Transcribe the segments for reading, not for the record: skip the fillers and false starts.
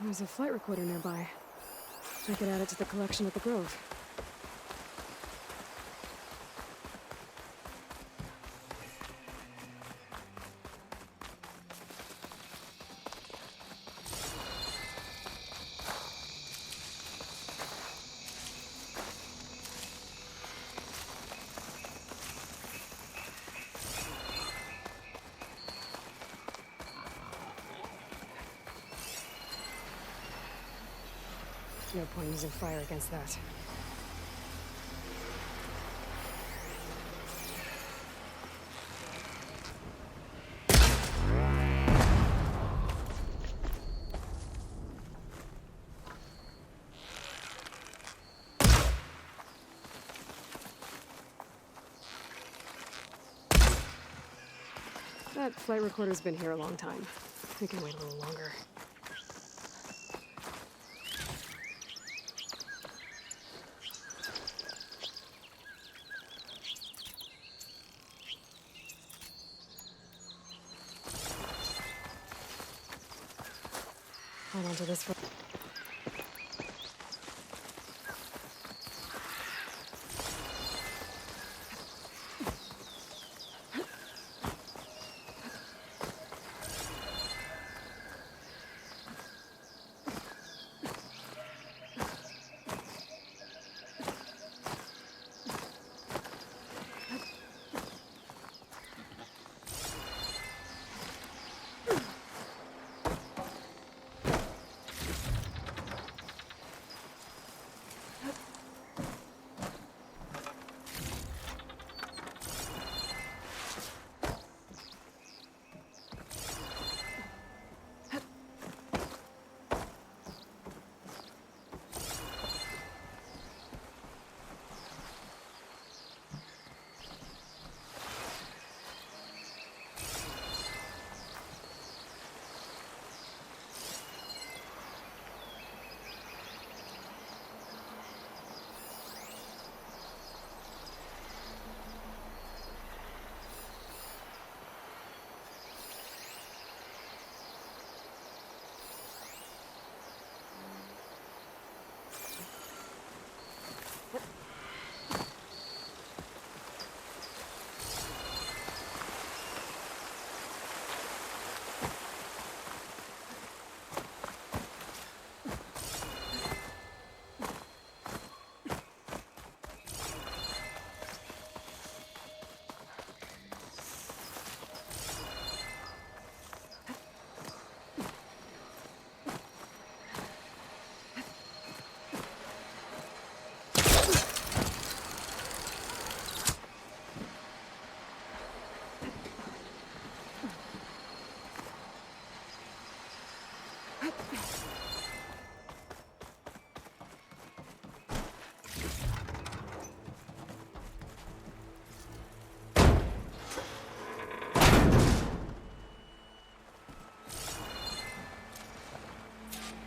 There's a flight recorder nearby. I could add it to the collection at the Grove. No point using fire against that. That flight recorder's been here a long time. We can wait a little longer. Hold on to this for...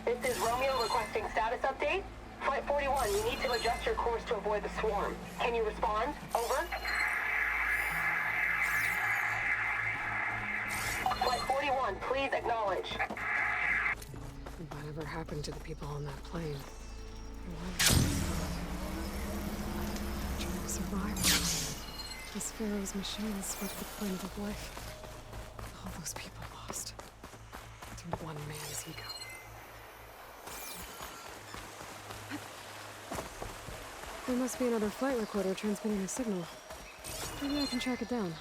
This is Romeo requesting status update. Flight 41, you need to adjust your course to avoid the swarm. Can you respond? Over. Flight 41, please acknowledge. Whatever happened to the people on that plane? Trying to survive. This Pharaoh's machine swept the planet of life. All those people lost. To one man's ego. There must be another flight recorder transmitting a signal. Maybe I can track it down.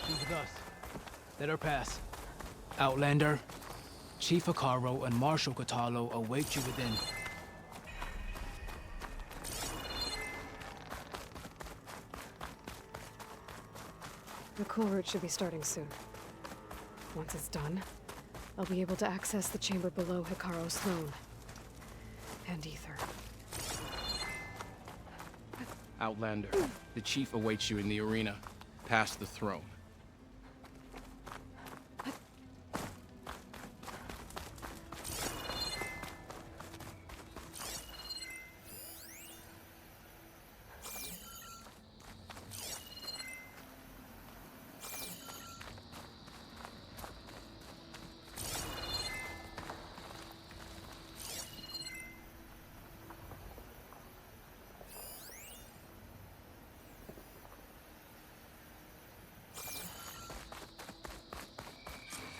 With us. Let her pass. Outlander, Chief Akaro and Marshal Katalo await you within. The Kulrut should be starting soon. Once it's done, I'll be able to access the chamber below Hikaru's throne. And Ether. Outlander, the chief awaits you in the arena, past the throne.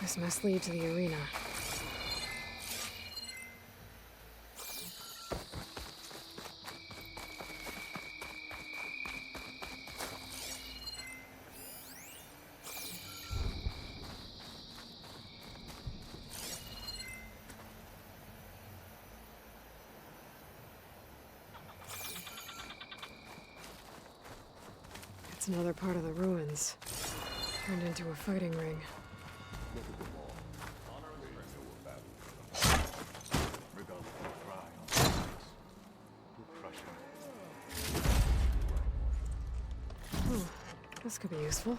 This must lead to the arena. It's another part of the ruins, turned into a fighting ring. This could be useful.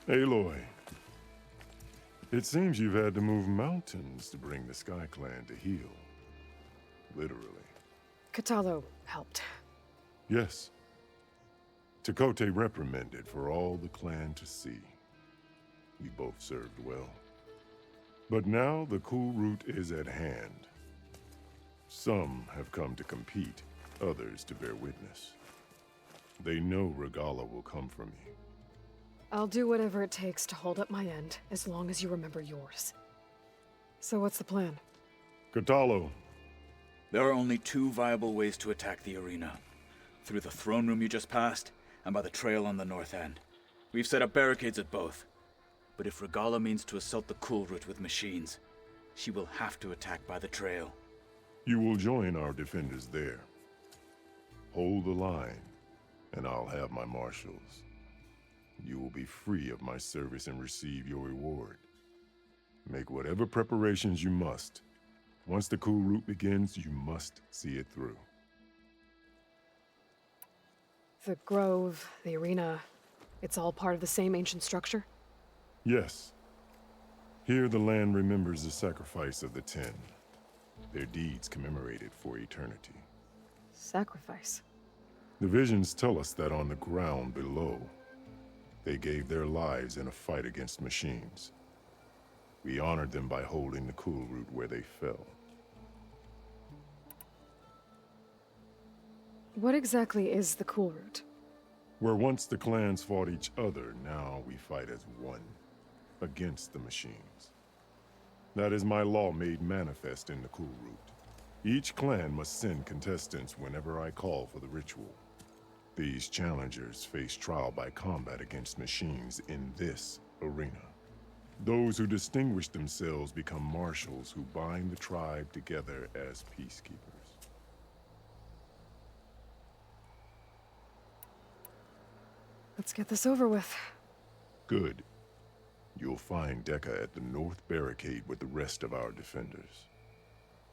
Aloy, it seems you've had to move mountains to bring the Sky Clan to heel. Literally. Katalo helped. Yes. Tekote reprimanded for all the clan to see. We both served well. But now the Kulrut is at hand. Some have come to compete, others to bear witness. They know Regala will come for me. I'll do whatever it takes to hold up my end, as long as you remember yours. So what's the plan? Katalo. There are only two viable ways to attack the arena. Through the throne room you just passed, and by the trail on the north end. We've set up barricades at both. But if Regala means to assault the Kulrut with machines, she will have to attack by the trail. You will join our defenders there. Hold the line, and I'll have my marshals. You will be free of my service and receive your reward. Make whatever preparations you must. Once the Kulrut begins, you must see it through. The grove, the arena, it's all part of the same ancient structure? Yes. Here the land remembers the sacrifice of the 10. Their deeds commemorated for eternity. Sacrifice. The visions tell us that on the ground below, they gave their lives in a fight against machines. We honored them by holding the Kulrut where they fell. What exactly is the Kulrut? Where once the clans fought each other, now we fight as one, against the machines. That is my law made manifest in the Kulrut. Each clan must send contestants whenever I call for the ritual. These challengers face trial by combat against machines in this arena. Those who distinguish themselves become marshals who bind the tribe together as peacekeepers. Let's get this over with. Good. You'll find Dekka at the north barricade with the rest of our defenders.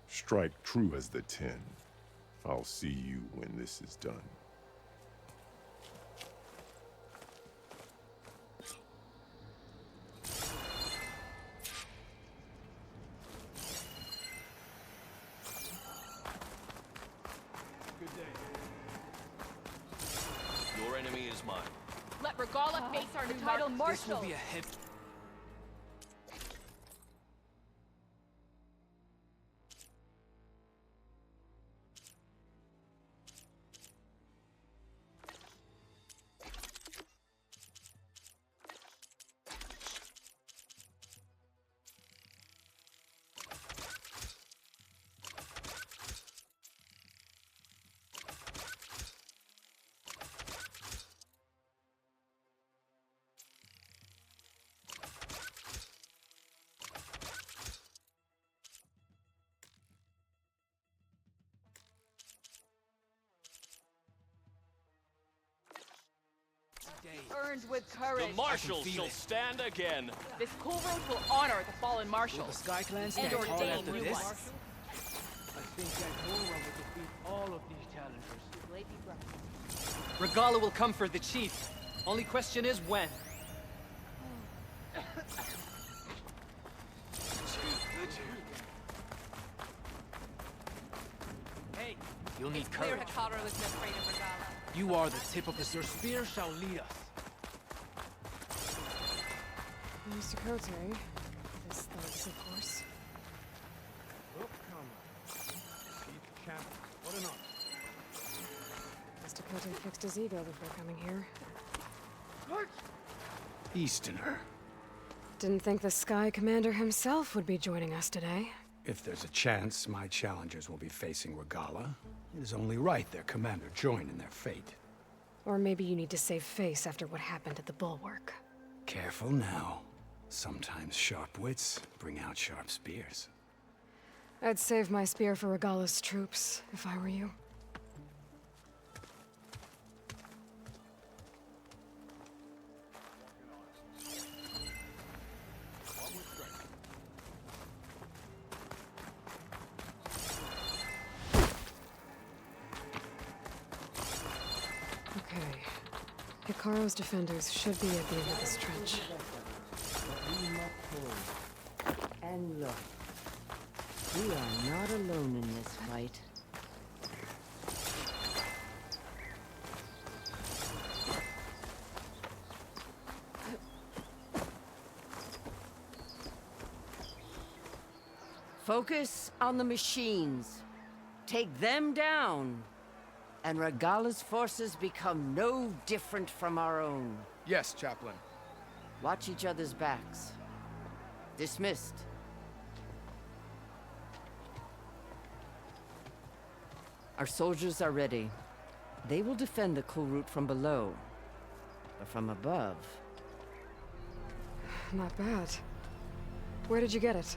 Strike true as the 10. I'll see you when this is done. Good day. Your enemy is mine. Let Regala face our new title This marshal. will be a heavy... Earned with courage. The marshals feel shall it. stand again. This Kulrut will honor the fallen Will the marshals. Sky Clan And stand tall ordain after new this? ones. I think that Nora will defeat all of these challengers. Regala will come for the chief. Only question is when. Hey, you'll need courage. Hikaru isn't afraid of Regala. You are the tip of the... Your spear shall lead us. Mr. Kote, this thugs, of course. Oh, come on. Keep camp. What an honor. Mr. Kote fixed his ego before coming here. Easterner. Didn't think the Sky Commander himself would be joining us today. If there's a chance my challengers will be facing Regala, it is only right their commander join in their fate. Or maybe you need to save face after what happened at the Bulwark. Careful now. Sometimes sharp wits bring out sharp spears. I'd save my spear for Regala's troops, if I were you. Okay. Hikaru's defenders should be at the end of this trench. And look, we are not alone in this fight. Focus on the machines. Take them down. And Regala's forces become no different from our own. Yes, Chaplain. Watch each other's backs. Dismissed. Our soldiers are ready. They will defend the Kulrut from below. But from above... Not bad. Where did you get it?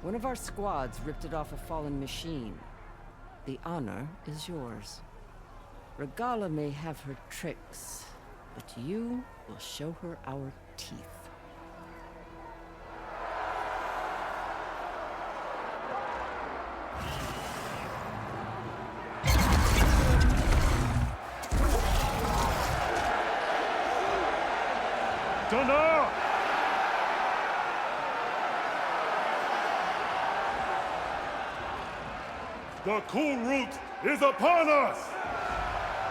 One of our squads ripped it off a fallen machine. The honor is yours. Regala may have her tricks, but you will show her our teeth. Listen up! The Kulrut is upon us!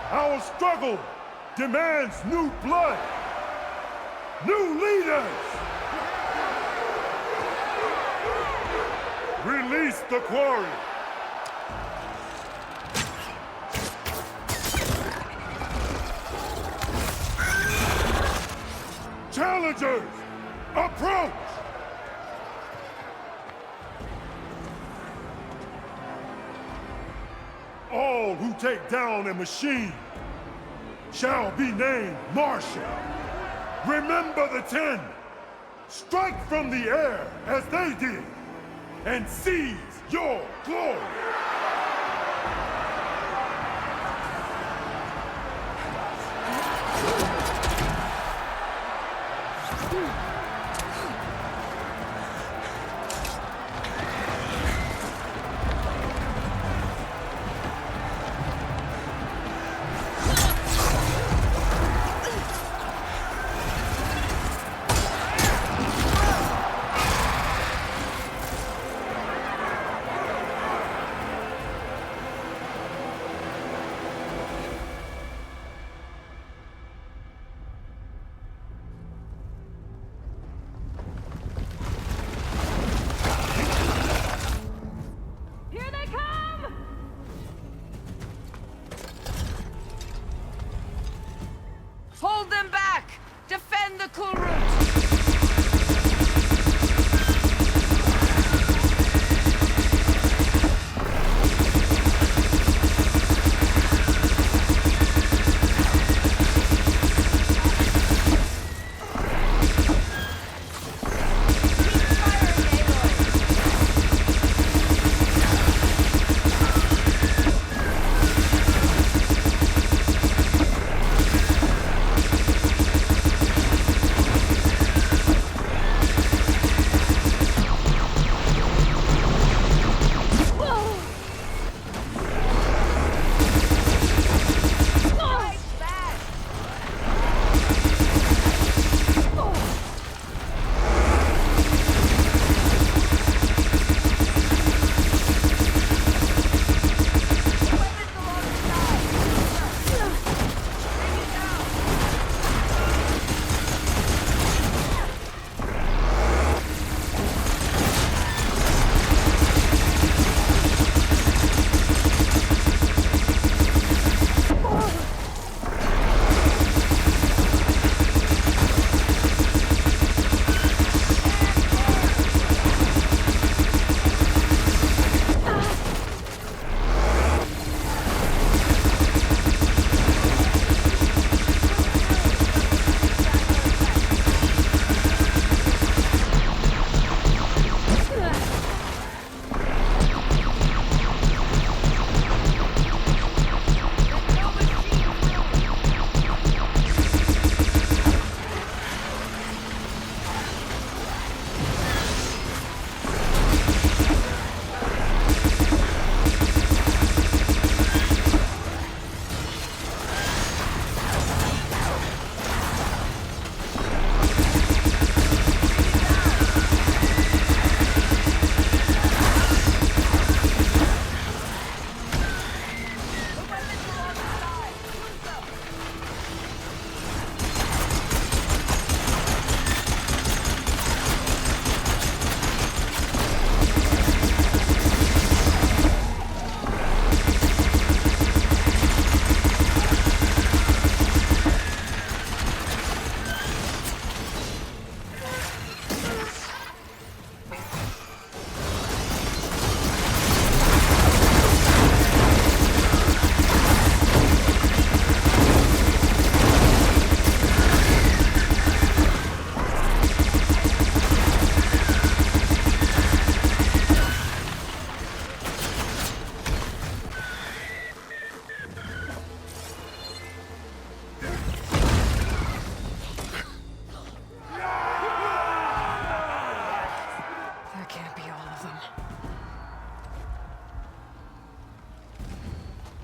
Our struggle demands new blood! New leaders! Release the quarry! Challengers, approach! All who take down a machine shall be named Marshal. Remember the 10. Strike from the air as they did, and seize your glory. Hold them back! Defend the Kulrut!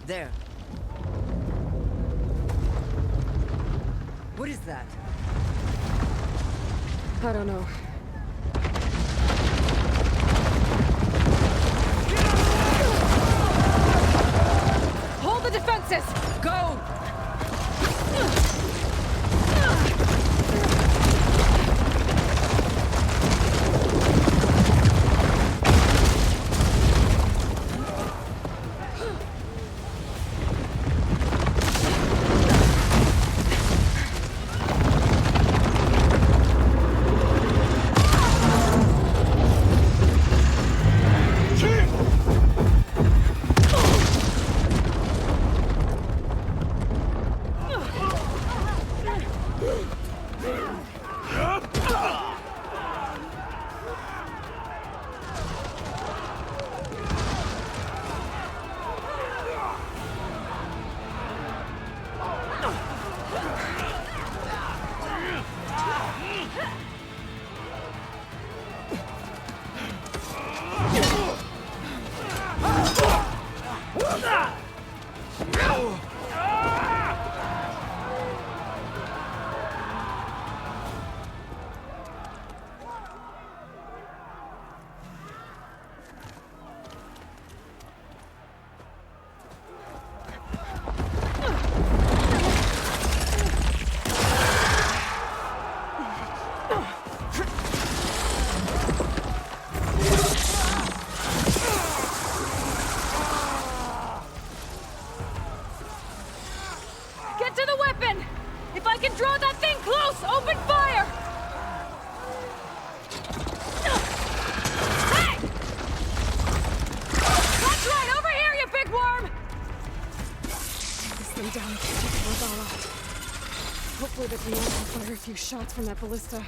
There. What is that? I don't know. Hold the defenses! Go! Hopefully they can also fire a few shots from that ballista.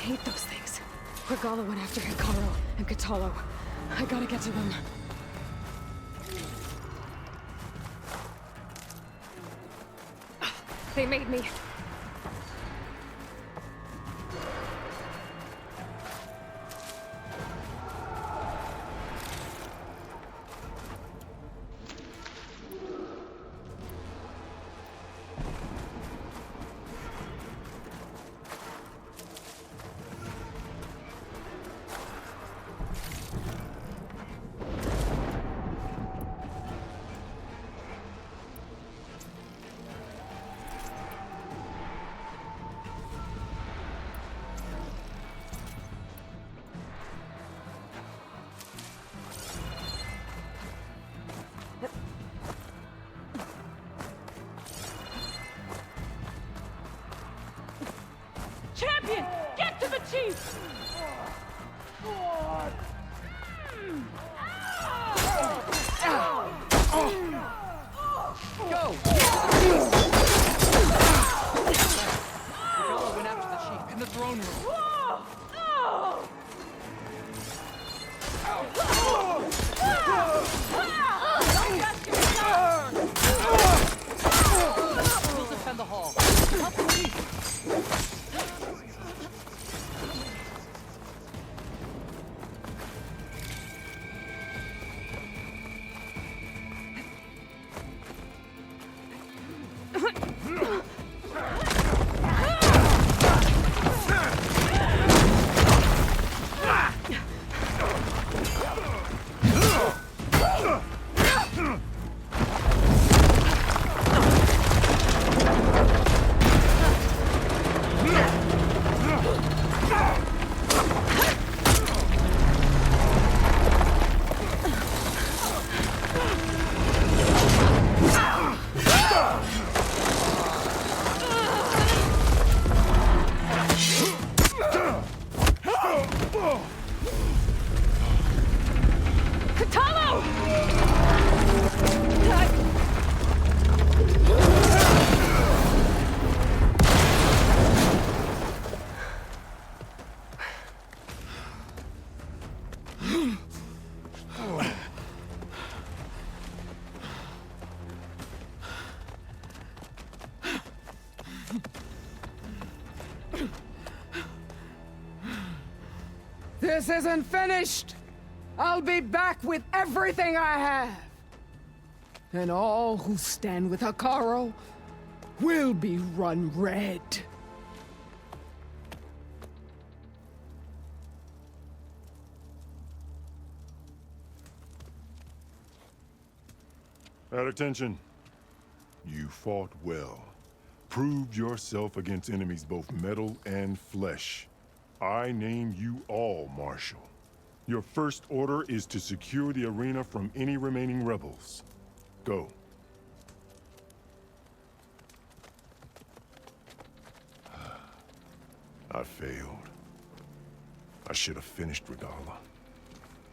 hate those things. Regala went after Hikaru and Katalo. I gotta get to them. They made me. Champion! Get to the chief! Go! Regala went after the chief in the throne room. We'll defend the hall. Help the chief! This isn't finished! I'll be back with everything I have! And all who stand with Hikaru will be run red. At attention. You fought well. Proved yourself against enemies both metal and flesh. I name you all Marshal. Your first order is to secure the arena from any remaining rebels. Go. I failed. I should have finished Regala.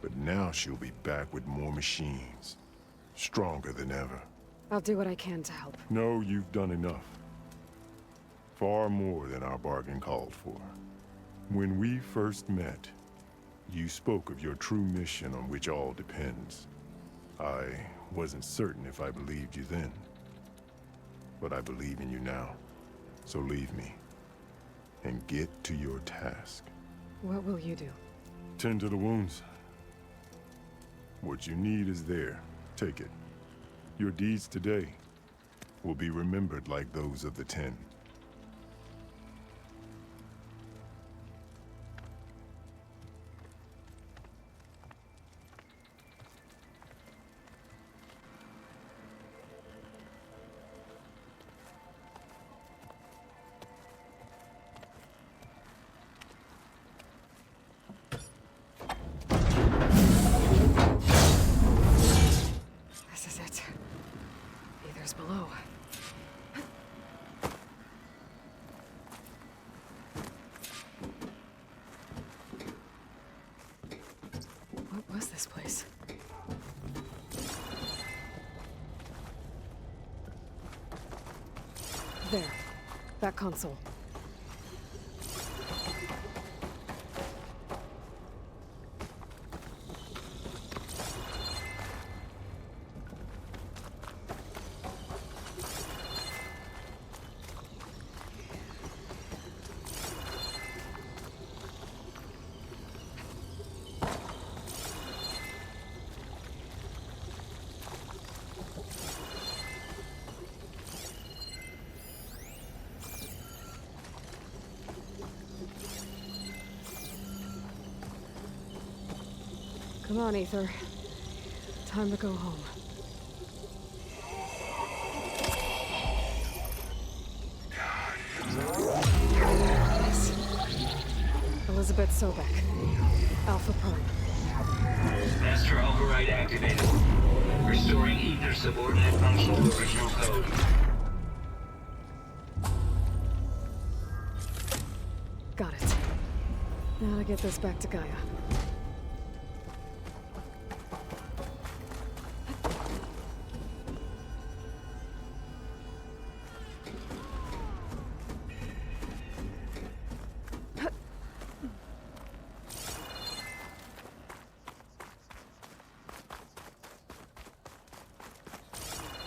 But now she'll be back with more machines. Stronger than ever. I'll do what I can to help. No, you've done enough. Far more than our bargain called for. When we first met, you spoke of your true mission on which all depends. I wasn't certain if I believed you then. But I believe in you now. So leave me. And get to your task. What will you do? Tend to the wounds. What you need is there. Take it. Your deeds today will be remembered like those of the 10. This is it. Either's below. What was this place? There. That console. Come on, Ether. Time to go home. Yes. Elizabeth Sobek. Alpha Prime. Master override activated. Restoring ether subordinate function to original code. Got it. Now to get this back to Gaia.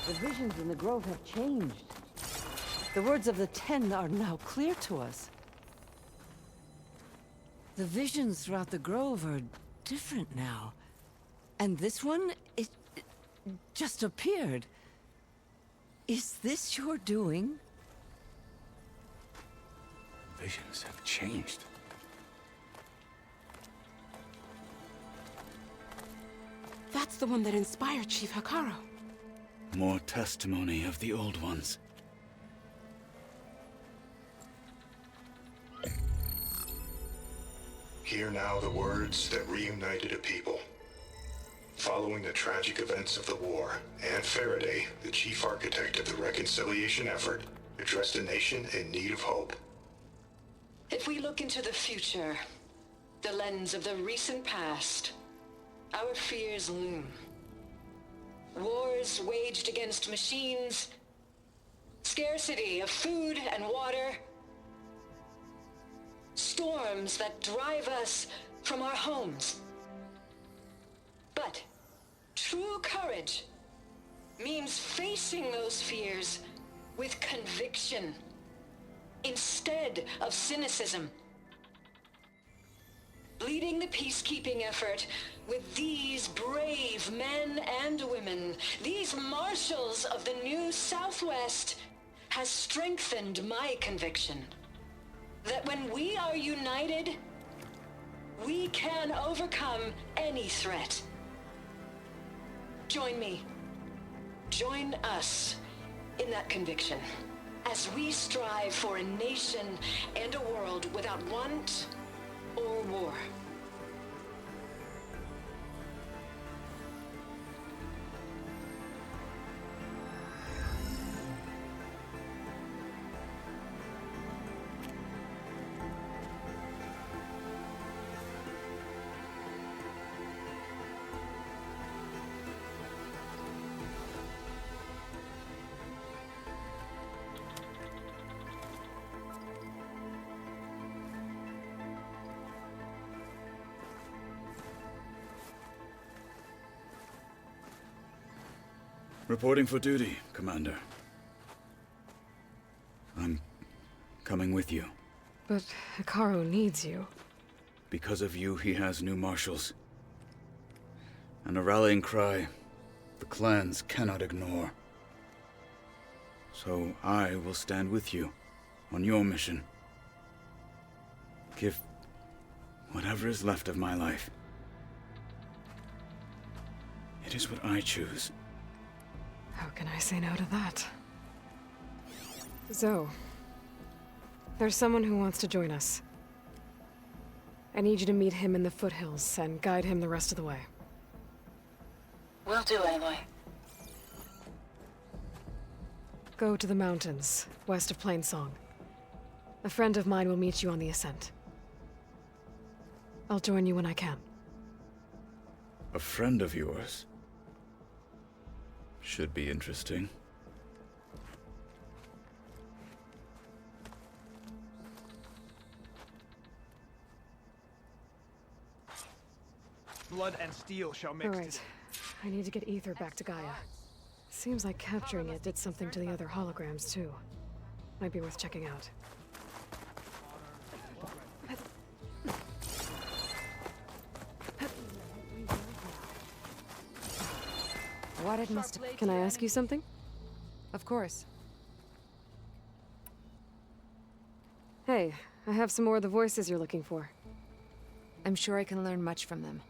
The visions in the grove have changed. The words of the Ten are now clear to us. The visions throughout the grove are different now. And this one, it just appeared. Is this your doing? Visions have changed. That's the one that inspired Chief Hikaru. More testimony of the old ones. Hear now the words that reunited a people. Following the tragic events of the war, Anne Faraday, the chief architect of the reconciliation effort, addressed a nation in need of hope. If we look into the future, the lens of the recent past, our fears loom. Wars waged against machines, scarcity of food and water, storms that drive us from our homes. But true courage means facing those fears with conviction instead of cynicism. Leading the peacekeeping effort with these brave men and women, these marshals of the new Southwest, has strengthened my conviction that when we are united, we can overcome any threat. Join me. Join us in that conviction as we strive for a nation and a world without want or war. Reporting for duty, Commander. I'm coming with you. But Hikaru needs you. Because of you, he has new marshals. And a rallying cry the clans cannot ignore. So I will stand with you on your mission. Give whatever is left of my life. It is what I choose. How can I say no to that? Zoe, there's someone who wants to join us. I need you to meet him in the foothills and guide him the rest of the way. Will do, Aloy. Go to the mountains, west of Plainsong. A friend of mine will meet you on the ascent. I'll join you when I can. A friend of yours? Should be interesting. Blood and steel shall mix. All right. I need to get Ether back to Gaia. Seems like capturing it did something to the other holograms, too. Might be worth checking out. What it must have... Can I ask you something? Of course. Hey, I have some more of the voices you're looking for. I'm sure I can learn much from them.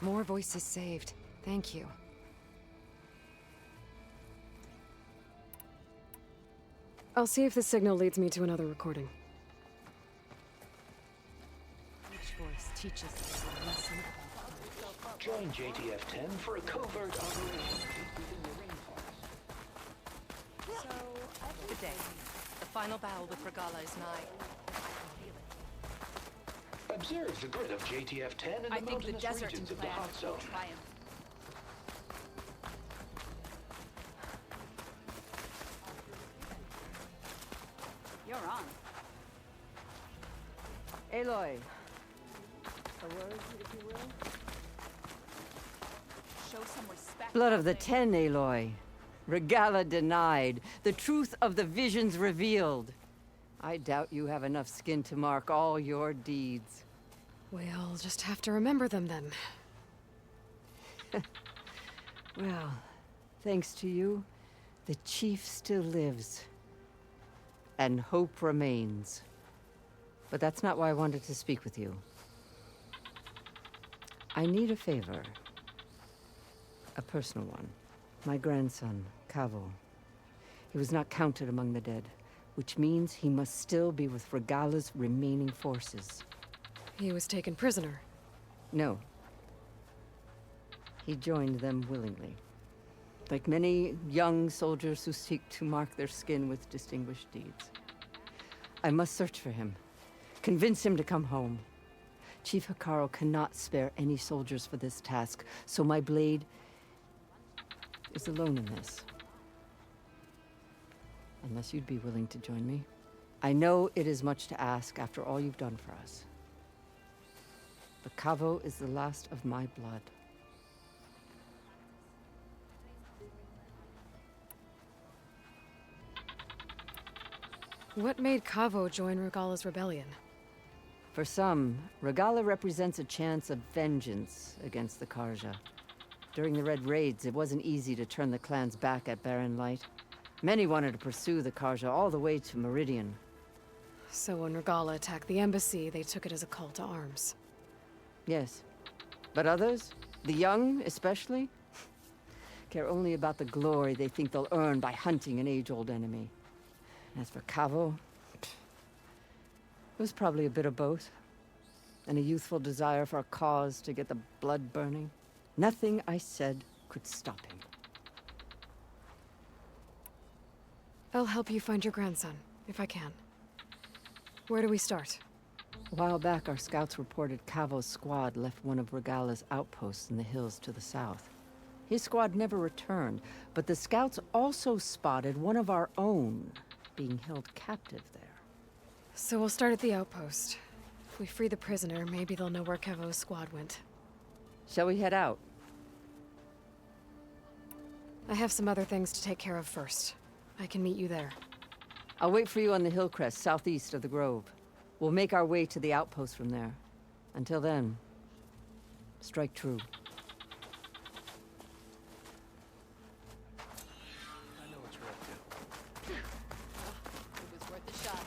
More voices saved. Thank you. I'll see if the signal leads me to another recording. Each voice teaches us a lesson about Join JTF-10 for a covert operation within the rainforest. Good day. The final battle with Regala is nigh. Observe the grid of JTF-10 in the mountainous regions of the hot zone. You're on. Aloy. A word, if you will? Show some respect. Blood of the Ten, Aloy. Regala denied. The truth of the visions revealed. I doubt you have enough skin to mark all your deeds. We'll just have to remember them then. Well, thanks to you, the chief still lives. And hope remains. But that's not why I wanted to speak with you. I need a favor. A personal one. My grandson, Cavo. He was not counted among the dead, which means he must still be with Regala's remaining forces. He was taken prisoner. No. He joined them willingly. Like many young soldiers who seek to mark their skin with distinguished deeds. I must search for him. Convince him to come home. Chief Hekarro cannot spare any soldiers for this task, so my blade is alone in this. Unless you'd be willing to join me. I know it is much to ask after all you've done for us. But Cavo is the last of my blood. What made Cavo join Regala's rebellion? For some, Regala represents a chance of vengeance against the Karja. During the Red Raids, it wasn't easy to turn the clans back at Barren Light. Many wanted to pursue the Karja all the way to Meridian. So when Regala attacked the embassy, they took it as a call to arms. Yes. But others, the young especially, care only about the glory they think they'll earn by hunting an age-old enemy. As for Cavo, it was probably a bit of both. And a youthful desire for a cause to get the blood burning. Nothing I said could stop him. I'll help you find your grandson, if I can. Where do we start? A while back, our scouts reported Cavo's squad left one of Regala's outposts in the hills to the south. His squad never returned, but the scouts also spotted one of our own being held captive there. So we'll start at the outpost. If we free the prisoner, maybe they'll know where Cavo's squad went. Shall we head out? I have some other things to take care of first. I can meet you there. I'll wait for you on the hill crest southeast of the grove. We'll make our way to the outpost from there. Until then, strike true. I know what you're up to. It was worth a shot.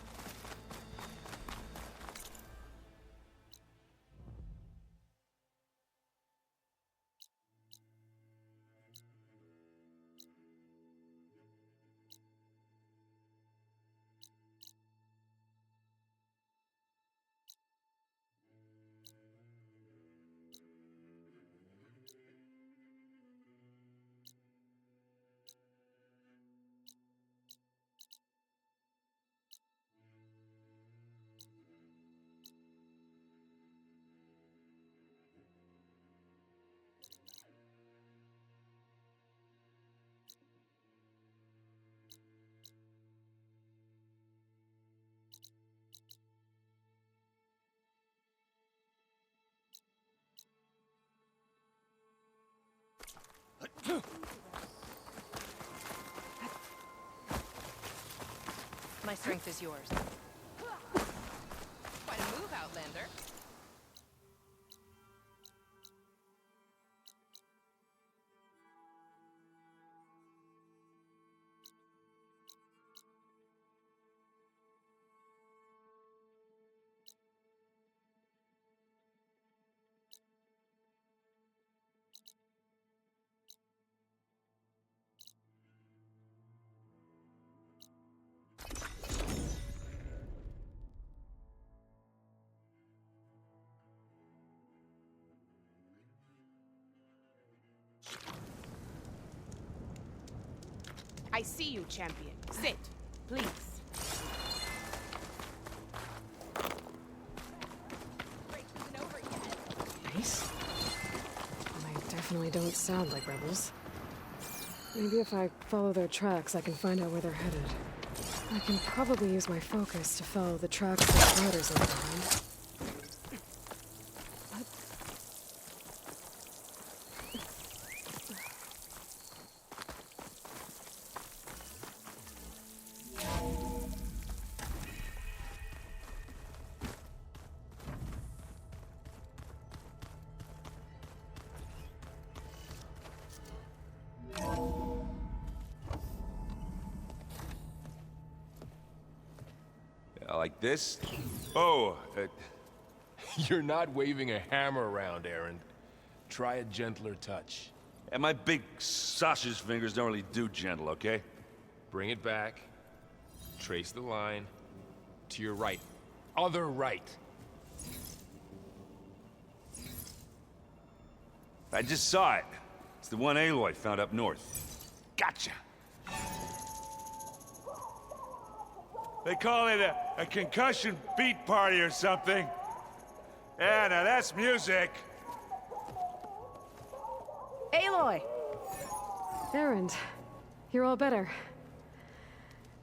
My strength is yours. Quite a move, Outlander. I see you, champion. Sit, please. Nice. They definitely don't sound like rebels. Maybe if I follow their tracks, I can find out where they're headed. I can probably use my focus to follow the tracks the riders left behind. Like this? Oh, You're not waving a hammer around, Aaron. Try a gentler touch. and my big sausage fingers don't really do gentle, okay? Bring it back. Trace the line. To your right. Other right. I just saw it. It's the one Aloy found up north. Gotcha! They call it a concussion beat party or something. Yeah, now that's music. Aloy! Aaron, you're all better.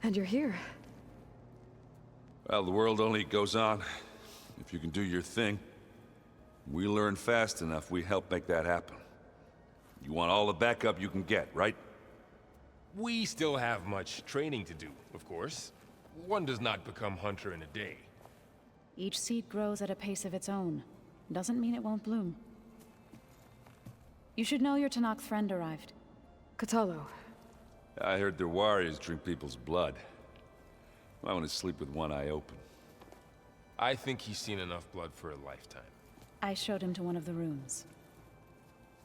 And you're here. Well, the world only goes on if you can do your thing. We learn fast enough, we help make that happen. You want all the backup you can get, right? We still have much training to do, of course. One does not become hunter in a day. Each seed grows at a pace of its own. Doesn't mean it won't bloom. You should know your Tanakh friend arrived. Katalo. I heard their warriors drink people's blood. I want to sleep with one eye open. I think he's seen enough blood for a lifetime. I showed him to one of the rooms.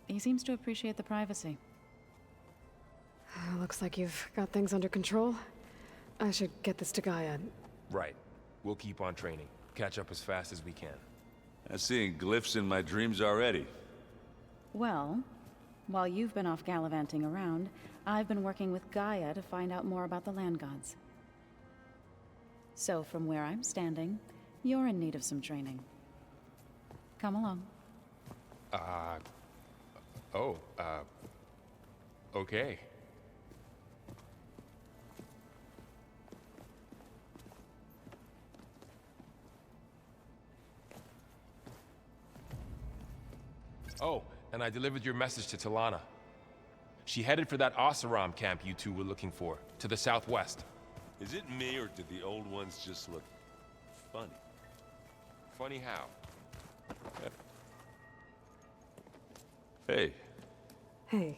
He seems to appreciate the privacy. Looks like you've got things under control. I should get this to Gaia. Right. We'll keep on training. Catch up as fast as we can. I'm seeing glyphs in my dreams already. Well, while you've been off gallivanting around, I've been working with Gaia to find out more about the land gods. So from where I'm standing, you're in need of some training. Come along. Okay. Oh, and I delivered your message to Talana. She headed for that Oseram camp you two were looking for, to the southwest. Is it me, or did the old ones just look funny? Funny how? Hey. Hey.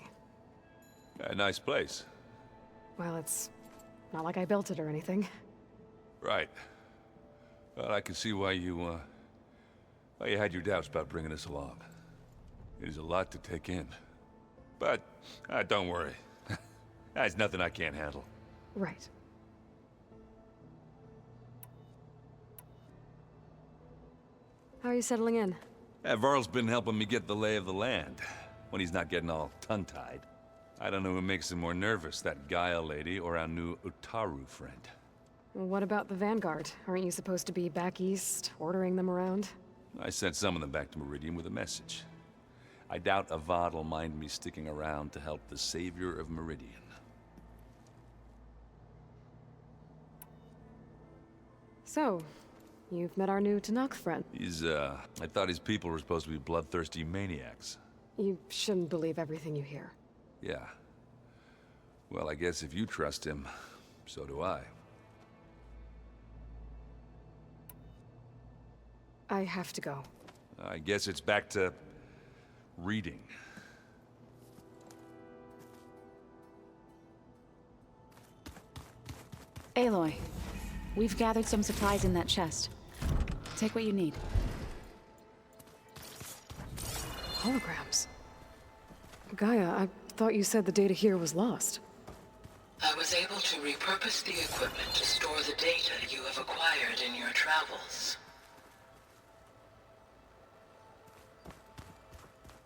A nice place. Well, it's not like I built it or anything. Right. Well, I can see why you had your doubts about bringing us along. It is a lot to take in. But, don't worry. There's nothing I can't handle. Right. How are you settling in? Varl's been helping me get the lay of the land, when he's not getting all tongue-tied. I don't know who makes him more nervous, that Gaia lady or our new Utaru friend. What about the Vanguard? Aren't you supposed to be back east, ordering them around? I sent some of them back to Meridian with a message. I doubt Avad will mind me sticking around to help the savior of Meridian. So, you've met our new Tanakh friend. I thought his people were supposed to be bloodthirsty maniacs. You shouldn't believe everything you hear. Yeah. Well, I guess if you trust him, so do I. I have to go. I guess it's back to reading. Aloy, we've gathered some supplies in that chest. Take what you need. Holograms. Gaia, I thought you said the data here was lost. I was able to repurpose the equipment to store the data you have acquired in your travels.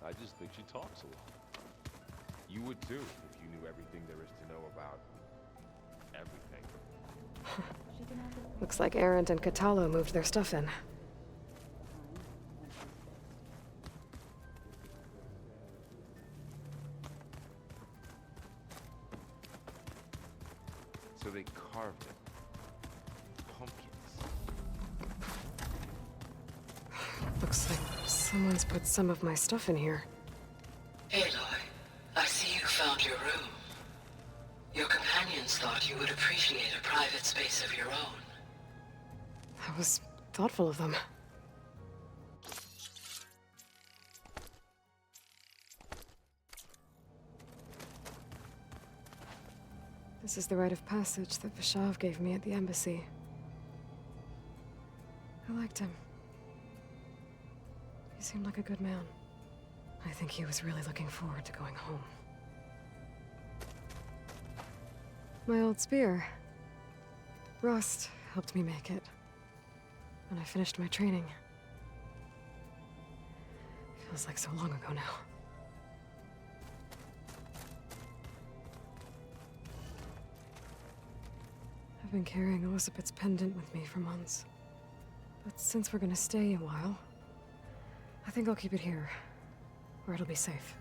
I just think she talks a lot. You would too, if you knew everything there is to know about Looks like Arendt and Catalo moved their stuff in. So they carved it. Pumpkins. Looks like someone's put some of my stuff in here. Aloy, I see you found your room. Your companions thought you would appreciate a private space of your own. That was thoughtful of them. This is the rite of passage that Vashav gave me at the embassy. I liked him. He seemed like a good man. I think he was really looking forward to going home. My old spear. Rust helped me make it. When I finished my training. Feels like so long ago now. I've been carrying Elizabeth's pendant with me for months. But since we're gonna stay a while, I think I'll keep it here, where it'll be safe.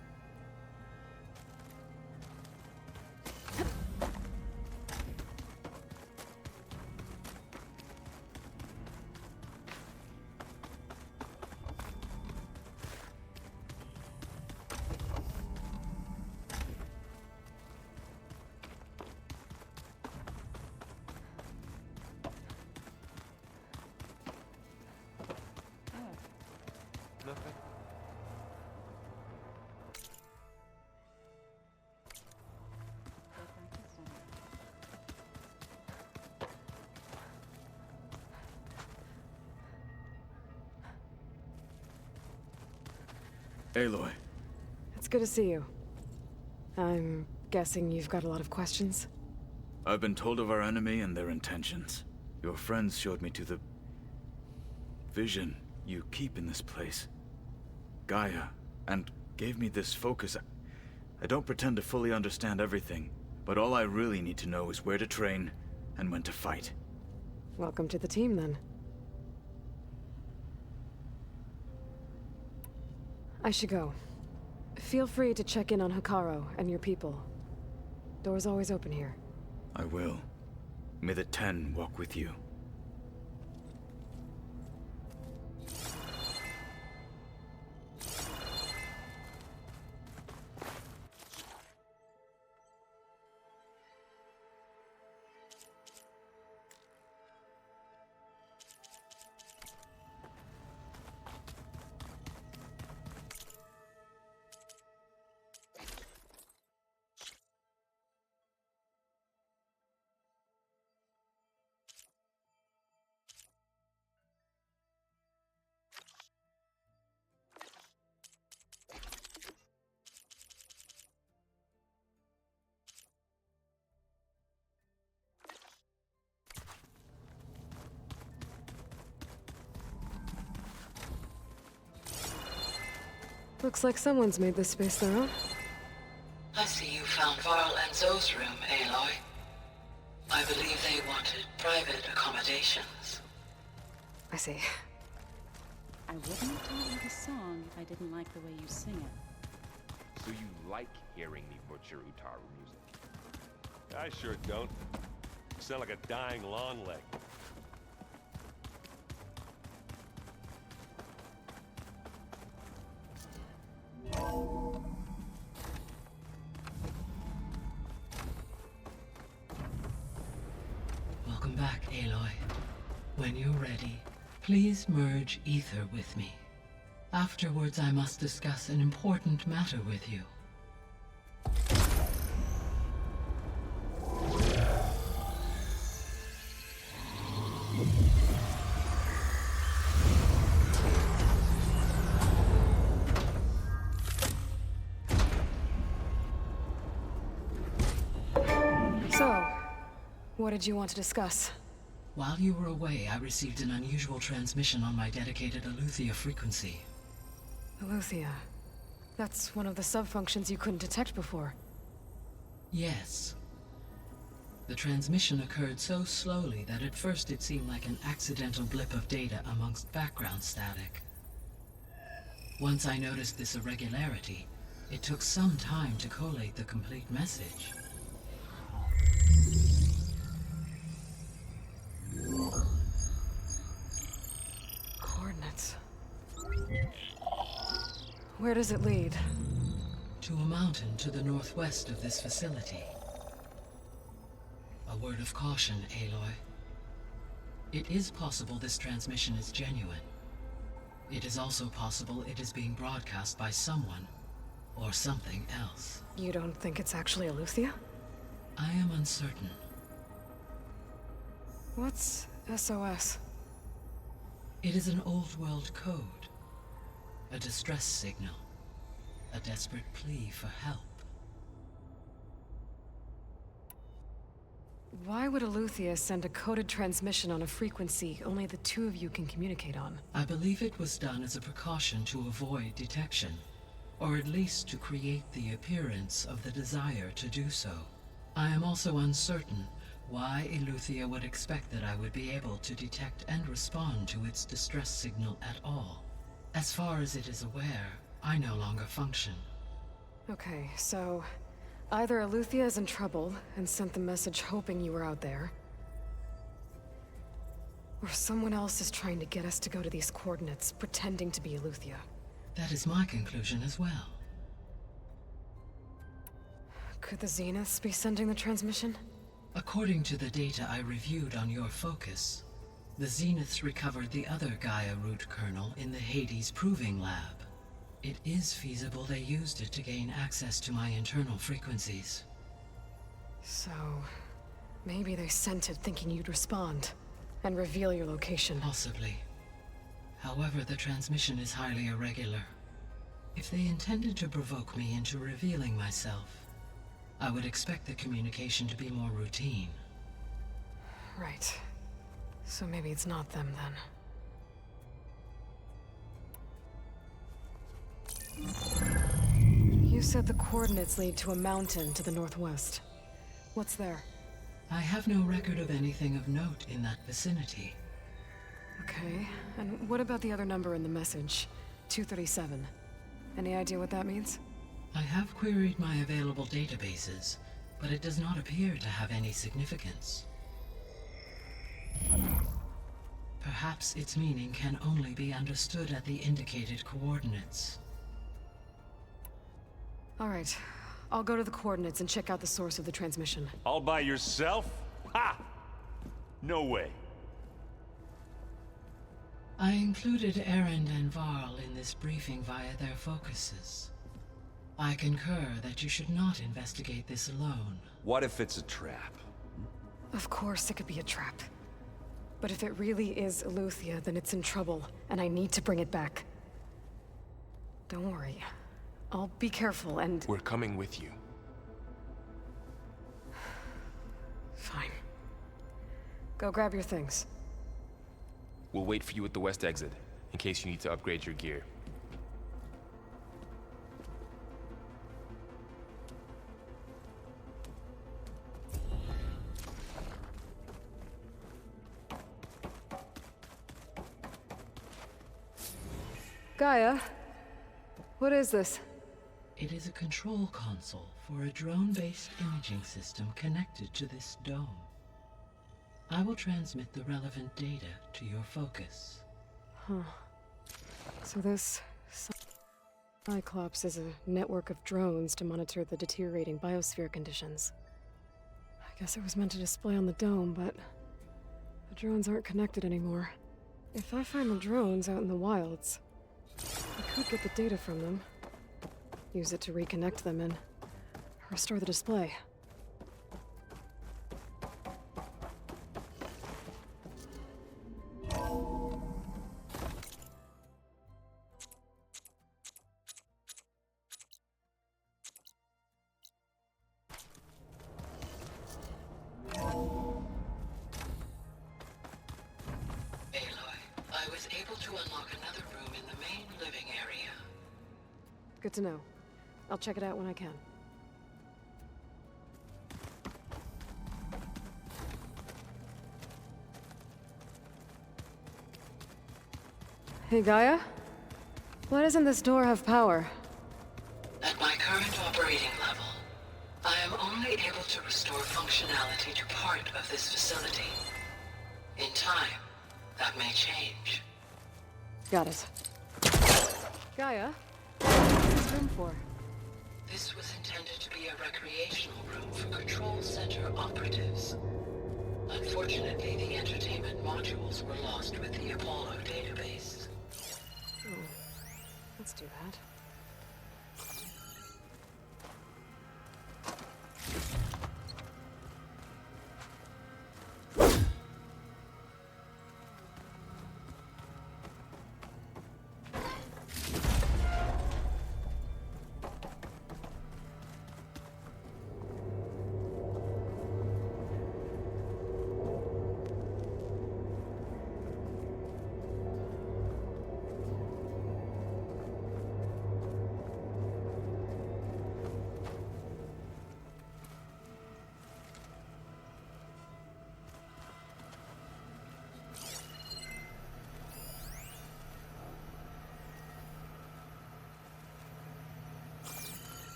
Nothing. Aloy. It's good to see you. I'm guessing you've got a lot of questions? I've been told of our enemy and their intentions. Your friends showed me to the vision you keep in this place. Gaia, and gave me this focus. I don't pretend to fully understand everything, but all I really need to know is where to train and when to fight. Welcome to the team, then. I should go. Feel free to check in on Hikaru and your people. Door's always open here. I will. May the 10 walk with you. Looks like someone's made this space their own. I see you found Varl and Zoe's room, Aloy. I believe they wanted private accommodations. I see. I wouldn't have taught you the song if I didn't like the way you sing it. So you like hearing me butcher Utaru music? I sure don't. You sound like a dying long leg. Welcome back, Aloy. When you're ready, please merge ether with me. Afterwards, I must discuss an important matter with you. So, what did you want to discuss? While you were away, I received an unusual transmission on my dedicated Aletheia frequency. Aletheia. That's one of the sub-functions you couldn't detect before. Yes. The transmission occurred so slowly that at first it seemed like an accidental blip of data amongst background static. Once I noticed this irregularity, it took some time to collate the complete message. Coordinates. Where does it lead? To a mountain to the northwest of this facility. A word of caution, Aloy. It is possible this transmission is genuine. It is also possible it is being broadcast by someone or something else. You don't think it's actually Eleuthia? I am uncertain. What's SOS? It is an old world code. A distress signal. A desperate plea for help. Why would Eleuthia send a coded transmission on a frequency only the two of you can communicate on? I believe it was done as a precaution to avoid detection, or at least to create the appearance of the desire to do so. I am also uncertain why Eleuthia would expect that I would be able to detect and respond to its distress signal at all. As far as it is aware, I no longer function. Okay, so either Eleuthia is in trouble and sent the message hoping you were out there, or someone else is trying to get us to go to these coordinates, pretending to be Eleuthia. That is my conclusion as well. Could the Zeniths be sending the transmission? According to the data I reviewed on your focus, the Zeniths recovered the other Gaia root kernel in the Hades Proving Lab. It is feasible they used it to gain access to my internal frequencies. So, maybe they sent it thinking you'd respond and reveal your location. Possibly. However, the transmission is highly irregular. If they intended to provoke me into revealing myself, I would expect the communication to be more routine. Right. So maybe it's not them then. You said the coordinates lead to a mountain to the northwest. What's there? I have no record of anything of note in that vicinity. Okay, and what about the other number in the message? 237. Any idea what that means? I have queried my available databases, but it does not appear to have any significance. Perhaps its meaning can only be understood at the indicated coordinates. All right, I'll go to the coordinates and check out the source of the transmission. All by yourself? Ha! No way. I included Erend and Varl in this briefing via their focuses. I concur that you should not investigate this alone. What if it's a trap? Of course it could be a trap. But if it really is Eleuthia, then it's in trouble, and I need to bring it back. Don't worry. I'll be careful and... We're coming with you. Fine. Go grab your things. We'll wait for you at the west exit, in case you need to upgrade your gear. Gaia, what is this? It is a control console for a drone-based imaging system connected to this dome. I will transmit the relevant data to your focus. Huh. So this Cyclops is a network of drones to monitor the deteriorating biosphere conditions. I guess it was meant to display on the dome, but the drones aren't connected anymore. If I find the drones out in the wilds, I could get the data from them, use it to reconnect them and restore the display. Good to know. I'll check it out when I can. Hey, Gaia? Why doesn't this door have power? At my current operating level, I am only able to restore functionality to part of this facility. In time, that may change. Got it. Gaia? What's this room for? This was intended to be a recreational room for Control Center operatives. Unfortunately, the entertainment modules were lost with the Apollo database. Oh, that's too bad.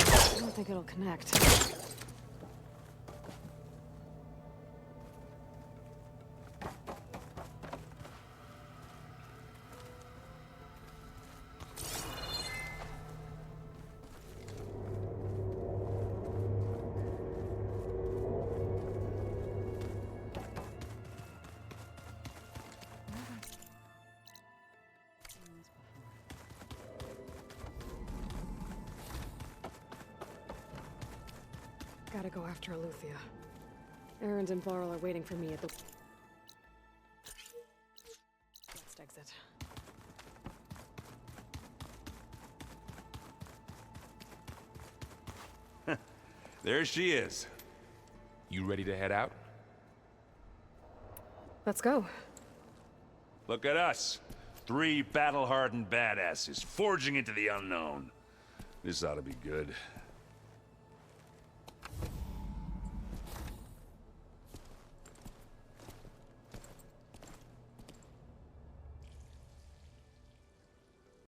I don't think it'll connect. Gotta go after Eleuthia. Erend and Varl are waiting for me at the... Next exit. There she is. You ready to head out? Let's go. Look at us. 3 battle-hardened badasses forging into the unknown. This ought to be good.